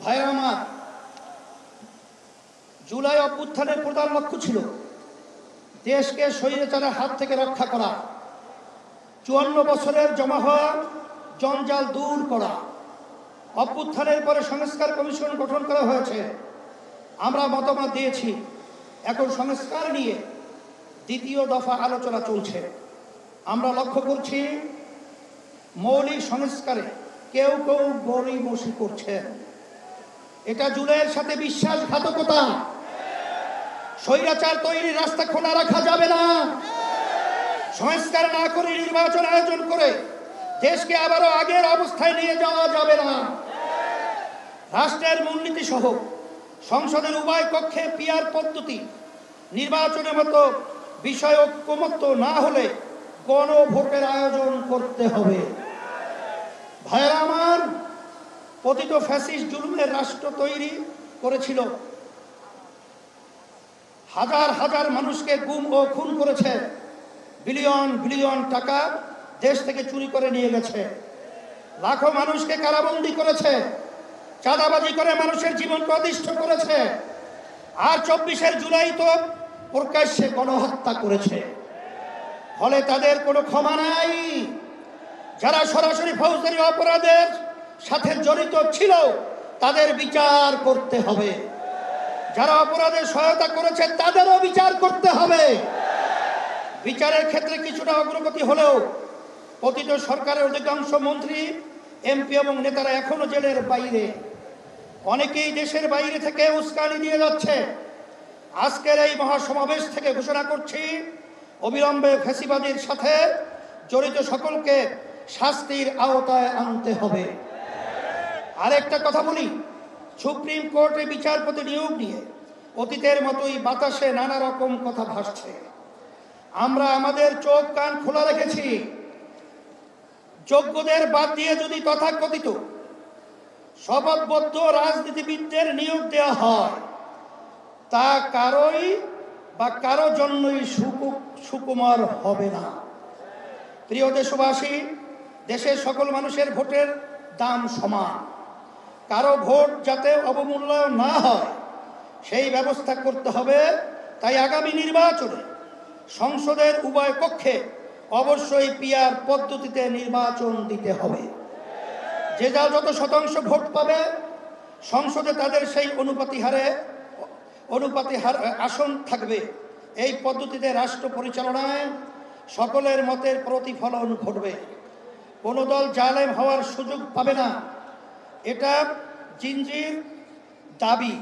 ভাইরা আমার, জুলাই অভ্যুত্থানের প্রধান লক্ষ্য ছিল দেশকে স্বৈরাচারের হাত থেকে রক্ষা করা, ৫৪ বছরের জমা হওয়া জঞ্জাল দূর করা। অভ্যুত্থানের পরে সংস্কার কমিশন গঠন করা হয়েছে, আমরা মতামত দিয়েছি। এখন সংস্কার নিয়ে দ্বিতীয় দফা আলোচনা চলছে। আমরা লক্ষ্য করছি মৌলিক সংস্কারে কেউ কেউ গড়িমসি করছে। এটা জুলাইয়ের সাথে বিশ্বাসঘাতকতা। স্বৈরাচার তৈরির রাস্তা খোলা রাখা যাবে না। সংস্কার না করে নির্বাচন আয়োজন করে দেশকে আবারও আগের অবস্থায় নিয়ে যাওয়া যাবে না। রাষ্ট্রের মূলনীতি সহ সংসদের উভয় কক্ষে পিআর পদ্ধতি নির্বাচনের মতো বিষয় ঐকমত্য না হলে গণভোটের আয়োজন করতে হবে। ভাইরা আমার, পতিত ফ্যাসিস্ট জুলুমের রাষ্ট্র তৈরি করেছিল, হাজার হাজার মানুষকে গুম ও খুন করেছে, বিলিয়ন বিলিয়ন টাকা দেশ থেকে চুরি করে নিয়ে গেছে, লাখো মানুষকে কারাবন্দী করেছে, চাঁদাবাজি করে মানুষের জীবনকে অতিষ্ঠ করেছে। আর ২৪শে জুলাই তো প্রকাশ্যে গণহত্যা করেছে। ফলে তাদের কোনো ক্ষমা নাই। যারা সরাসরি ফৌজদারি অপরাধের সাথে জড়িত ছিল তাদের বিচার করতে হবে। যারা অপরাধের সহায়তা করেছে তাদেরও বিচার করতে হবে। বিচারের ক্ষেত্রে কিছুটা অগ্রগতি হলেও পতিত সরকারের অধিকাংশ মন্ত্রী, এমপি এবং নেতারা এখনো জেলের বাইরে। অনেকেই দেশের বাইরে থেকে উস্কানি দিয়ে যাচ্ছে। আজকের এই মহাসমাবেশ থেকে ঘোষণা করছি, অবিলম্বে ফ্যাসিবাদীর সাথে জড়িত সকলকে শাস্তির আওতায় আনতে হবে। আরেকটা কথা বলি, সুপ্রিম কোর্টে বিচারপতি নিয়োগ নিয়ে অতীতের মতোই বাতাসে নানা রকম কথা ভাসছে। আমরা আমাদের চোখ কান খোলা রেখেছি। যোগ্যদের বাদ দিয়ে যদি তথাকথিত শপথবদ্ধ রাজনীতিবিদদের নিয়োগ দেওয়া হয়, তা কারো জন্যই সুকুমার হবে না। প্রিয় দেশবাসী, দেশের সকল মানুষের ভোটের দাম সমান। কারো ভোট যাতে অবমূল্যায়ন না হয় সেই ব্যবস্থা করতে হবে। তাই আগামী নির্বাচনে সংসদের উভয় কক্ষে অবশ্যই পিআর পদ্ধতিতে নির্বাচন দিতে হবে। যে যা যত শতাংশ ভোট পাবে সংসদে তাদের সেই অনুপাতি আসন থাকবে। এই পদ্ধতিতে রাষ্ট্র পরিচালনায় সকলের মতের প্রতিফলন ঘটবে। কোনো দল জালেম হওয়ার সুযোগ পাবে না। এটা জিনজির দাবি।